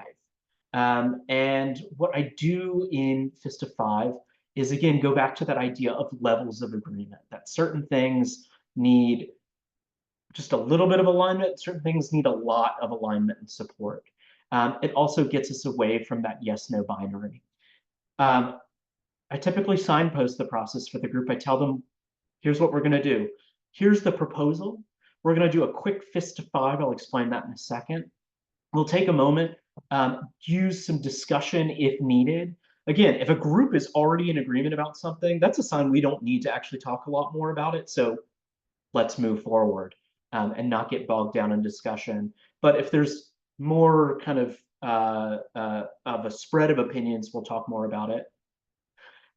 And what I do in Fist to 5 is, again, go back to that idea of levels of agreement, that certain things need just a little bit of alignment, certain things need a lot of alignment and support. It also gets us away from that yes-no binary. I typically signpost the process for the group. I tell them, here's what we're going to do. Here's the proposal. We're going to do a quick Fist to 5. I'll explain that in a second. We'll take a moment, use some discussion if needed. Again, if a group is already in agreement about something, that's a sign we don't need to actually talk a lot more about it. So let's move forward and not get bogged down in discussion. But if there's more kind of a spread of opinions, we'll talk more about it.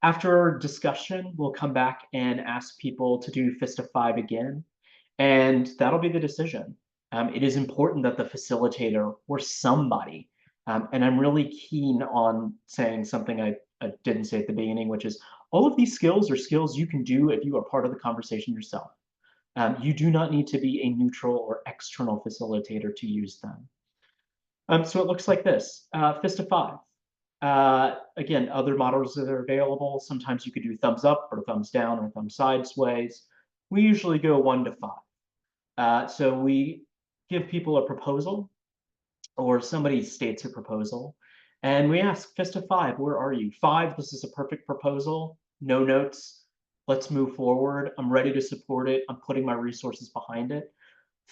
After discussion, we'll come back and ask people to do Fist to 5 again, and that'll be the decision. It is important that the facilitator or somebody, and I'm really keen on saying something I didn't say at the beginning, which is all of these skills are skills you can do if you are part of the conversation yourself. You do not need to be a neutral or external facilitator to use them. So it looks like this, Fist to 5. Again, other models that are available. Sometimes you could do thumbs up or thumbs down or thumbs sideways. We usually go 1 to 5. So we give people a proposal, or somebody states a proposal, and we ask Fist to 5, where are you? 5, this is a perfect proposal, no notes, let's move forward. I'm ready to support it. I'm putting my resources behind it.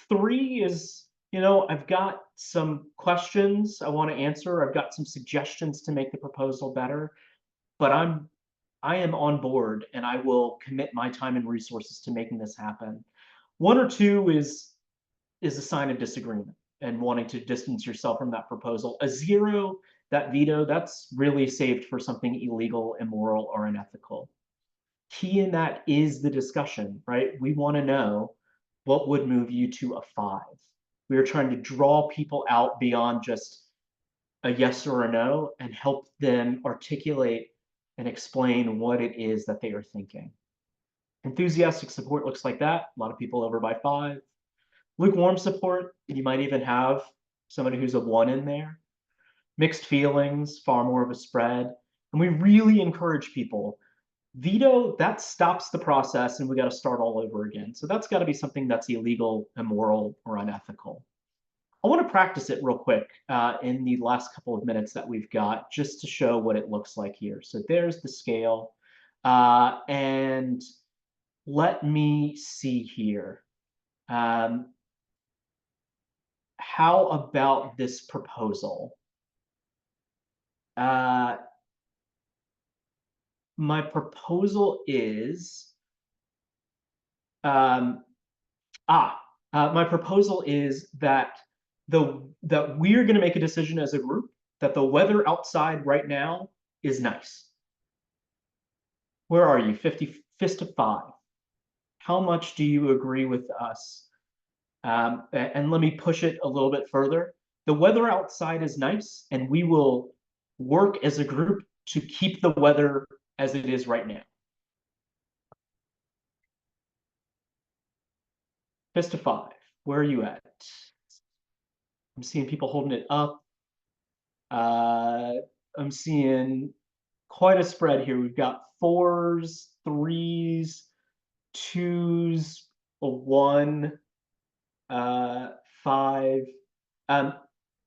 3 is I've got some questions I want to answer. I've got some suggestions to make the proposal better, but I am on board and I will commit my time and resources to making this happen. One or two is a sign of disagreement and wanting to distance yourself from that proposal. A zero, that veto, that's really saved for something illegal, immoral, or unethical. Key in that is the discussion, right? We want to know what would move you to a 5. We are trying to draw people out beyond just a yes or a no and help them articulate and explain what it is that they are thinking. Enthusiastic support looks like that. A lot of people over by 5. Lukewarm support, you might even have somebody who's a 1 in there. Mixed feelings, far more of a spread. And we really encourage people. Veto, that stops the process and we got to start all over again. So that's got to be something that's illegal, immoral, or unethical. I want to practice it real quick in the last couple of minutes that we've got, just to show what it looks like here. So there's the scale. And let me see here. How about this proposal? My proposal is, my proposal is that we're going to make a decision as a group that the weather outside right now is nice. Where are you? 50 fist of 5. How much do you agree with us? And let me push it a little bit further. The weather outside is nice, and we will work as a group to keep the weather as it is right now. Fist of 5. Where are you at? I'm seeing people holding it up. I'm seeing quite a spread here. We've got 4s, 3s, 2s, a 1, 5.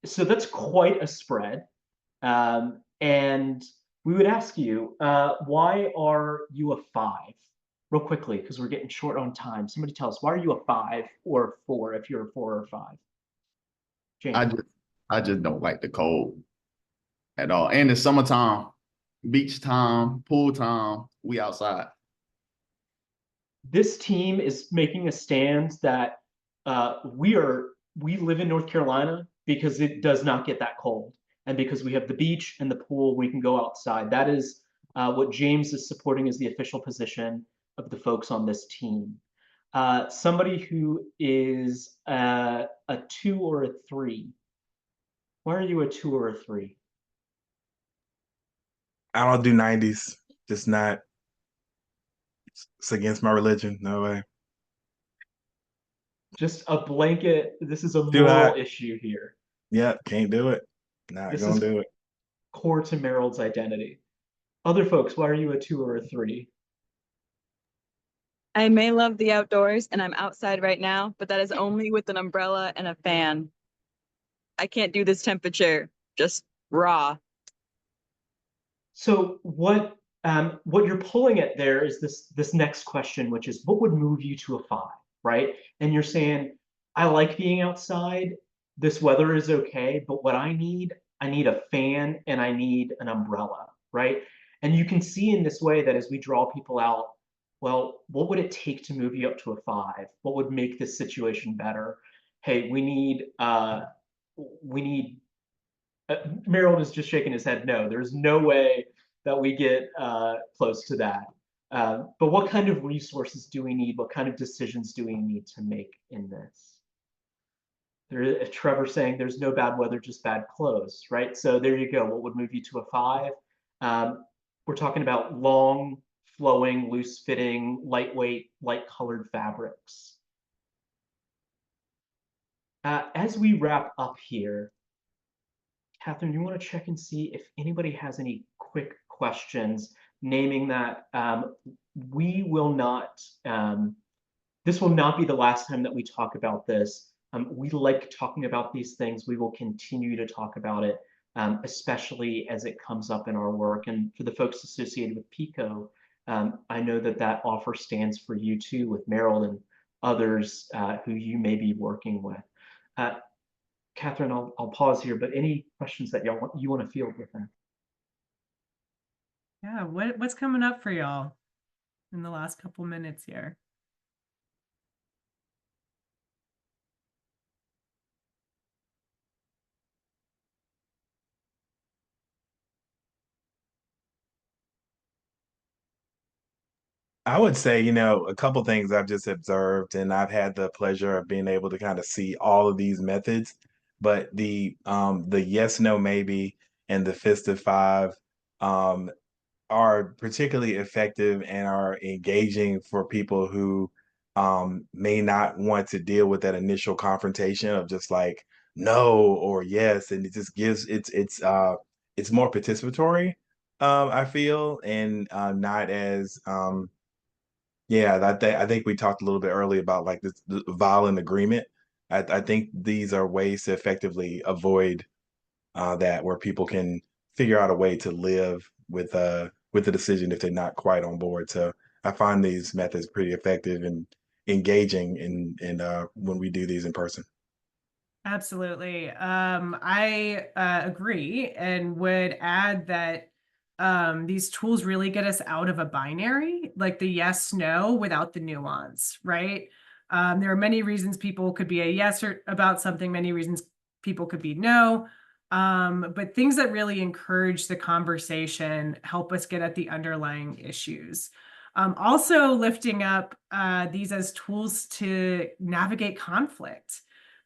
So that's quite a spread. And we would ask you, why are you a 5? Real quickly, because we're getting short on time. Somebody tell us, why are you a 5 or a 4 if you're a 4 or 5? James. I just don't like the cold at all. And it's summertime, beach time, pool time, we outside. This team is making a stand that we live in North Carolina because it does not get that cold. And because we have the beach and the pool, we can go outside. That is what James is supporting as the official position of the folks on this team. Somebody who is a 2 or a 3. Why are you a 2 or a 3? I don't do 90s. Just not. It's against my religion. No way. Just a blanket. This is a moral issue here. Yeah, can't do it. Not gonna do it. Core to Merrill's identity. Other folks, why are you a 2 or a 3? I may love the outdoors and I'm outside right now, but that is only with an umbrella and a fan. I can't do this temperature, just raw. So what you're pulling at there is this next question, which is what would move you to a 5, right? And you're saying, I like being outside. This weather is okay, but what I need a fan and I need an umbrella, right? And you can see in this way that as we draw people out, well, what would it take to move you up to a 5? What would make this situation better? Hey, we need Merrill is just shaking his head. No, there's no way that we get close to that. But what kind of resources do we need? What kind of decisions do we need to make in this? Trevor saying there's no bad weather, just bad clothes, right? So there you go. What would move you to a 5? We're talking about long, flowing, loose-fitting, lightweight, light-colored fabrics. As we wrap up here, Kathryn, you want to check and see if anybody has any quick questions, naming that we will not, this will not be the last time that we talk about this. We like talking about these things. We will continue to talk about it, especially as it comes up in our work. And for the folks associated with PEECO, I know that offer stands for you too, with Merrill and others who you may be working with. Kathryn, I'll pause here, but any questions that you want to field with them? Yeah, what's coming up for y'all in the last couple minutes here? I would say, you know, a couple things I've just observed, and I've had the pleasure of being able to kind of see all of these methods, but the yes, no, maybe, and the fist of five are particularly effective and are engaging for people who may not want to deal with that initial confrontation of just like no or yes, and it just gives it's more participatory, I feel, and not as yeah, I think we talked a little bit earlier about like this the violent agreement. I think these are ways to effectively avoid that, where people can figure out a way to live with the decision if they're not quite on board. So I find these methods pretty effective and engaging in when we do these in person. Absolutely. I agree and would add that these tools really get us out of a binary, like the yes, no, without the nuance, right? There are many reasons people could be a yes or about something, many reasons people could be no. But things that really encourage the conversation help us get at the underlying issues. Also lifting up these as tools to navigate conflict.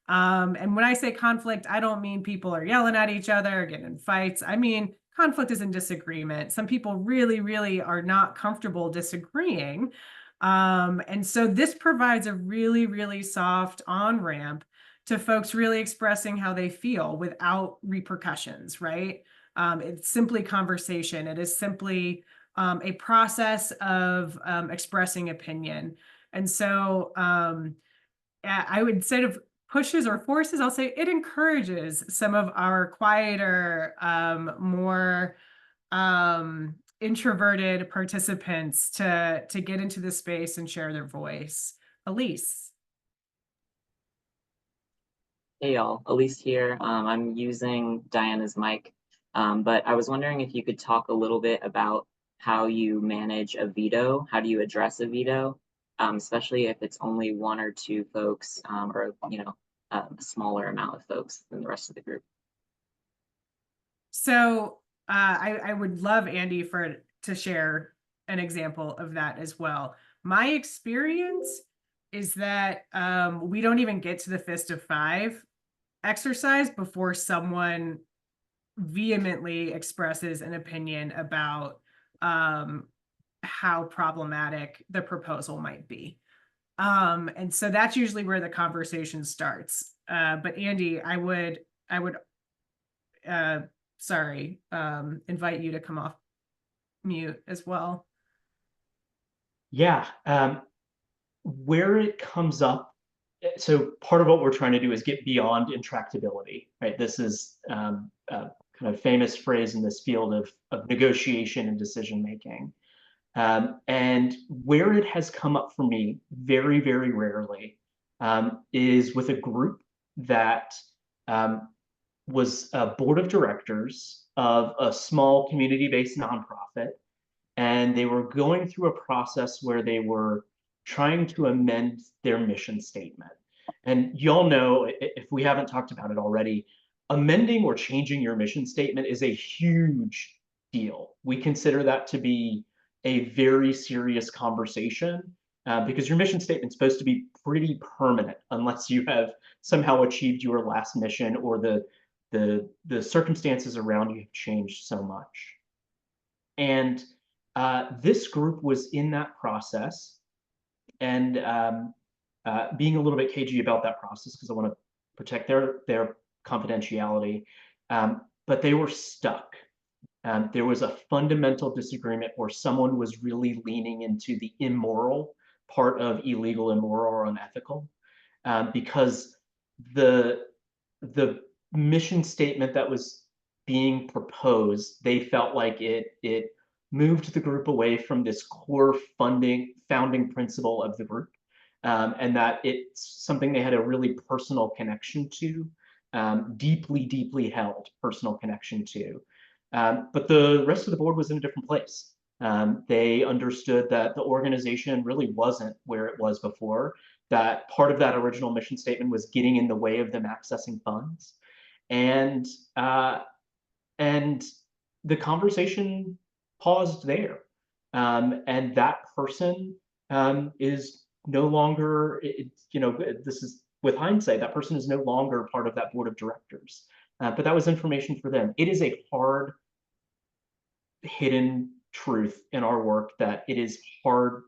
And when I say conflict, I don't mean people are yelling at each other or getting in fights. I mean, conflict is in disagreement. Some people really, really are not comfortable disagreeing. And so this provides a really, really soft on-ramp to folks really expressing how they feel without repercussions, right? It's simply conversation. It is simply a process of expressing opinion. And so I would, instead of pushes or forces, I'll say it encourages some of our quieter, more introverted participants to get into the space and share their voice. Elise. Hey y'all, Elise here. I'm using Diana's mic, but I was wondering if you could talk a little bit about how you manage a veto. How do you address a veto, especially if it's only one or two folks, or a smaller amount of folks than the rest of the group. So I would love Andy to share an example of that as well. My experience is that we don't even get to the fist of five exercise before someone vehemently expresses an opinion about how problematic the proposal might be. And so that's usually where the conversation starts. But Andy, I would invite you to come off mute as well. Yeah, where it comes up, so part of what we're trying to do is get beyond intractability, right? This is a kind of famous phrase in this field of negotiation and decision making. And where it has come up for me very, very rarely is with a group that was a board of directors of a small community-based nonprofit. And they were going through a process where they were trying to amend their mission statement. And y'all know, if we haven't talked about it already, amending or changing your mission statement is a huge deal. We consider that to be a very serious conversation because your mission statement is supposed to be pretty permanent unless you have somehow achieved your last mission or the circumstances around you have changed so much. And this group was in that process and being a little bit cagey about that process because I want to protect their confidentiality, but they were stuck. There was a fundamental disagreement where someone was really leaning into the immoral part of illegal, immoral, or unethical, because the mission statement that was being proposed, they felt like it moved the group away from this core founding principle of the group, and that it's something they had a really personal connection to, deeply, deeply held personal connection to. But the rest of the board was in a different place. They understood that the organization really wasn't where it was before, that part of that original mission statement was getting in the way of them accessing funds. And the conversation paused there. And that person is no longer, this is with hindsight, that person is no longer part of that board of directors. But that was information for them. It is a hard, hidden truth in our work that it is hard,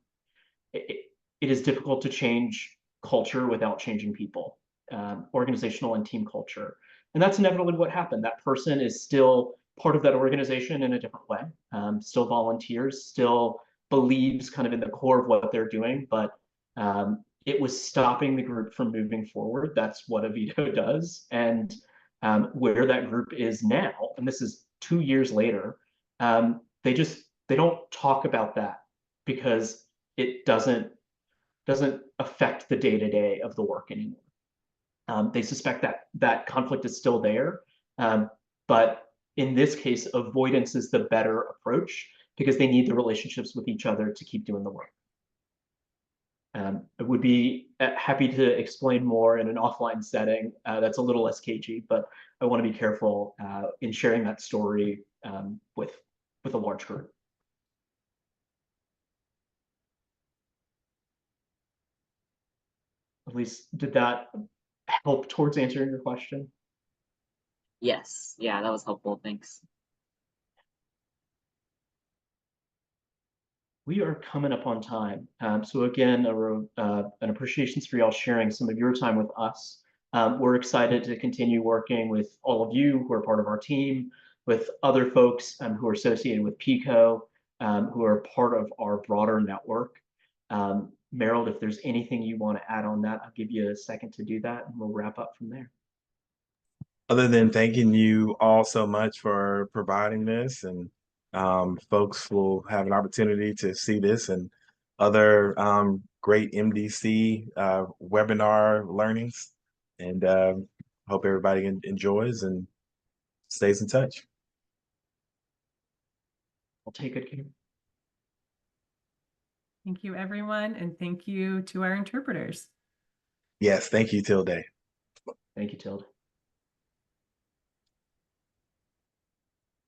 it is difficult to change culture without changing people, organizational and team culture. And that's inevitably what happened. That person is still part of that organization in a different way, still volunteers, still believes kind of in the core of what they're doing, but it was stopping the group from moving forward. That's what a veto does. And where that group is now, and this is 2 years later, they don't talk about that because it doesn't affect the day-to-day of the work anymore. They suspect that conflict is still there, but in this case, avoidance is the better approach because they need the relationships with each other to keep doing the work. I would be happy to explain more in an offline setting that's a little less cagey, but I want to be careful in sharing that story with a large group. At least, did that help towards answering your question? Yes, yeah, that was helpful. Thanks. We are coming up on time. So again, an appreciation for y'all sharing some of your time with us. We're excited to continue working with all of you who are part of our team, with other folks who are associated with PEECO, who are part of our broader network. Meryl, if there's anything you want to add on that, I'll give you a second to do that and we'll wrap up from there. Other than thanking you all so much for providing this, and folks will have an opportunity to see this and other great MDC webinar learnings, and hope everybody enjoys and stays in touch. I'll take good care. Thank you, everyone, and thank you to our interpreters. Yes, thank you, Tilde. Thank you, Tilde.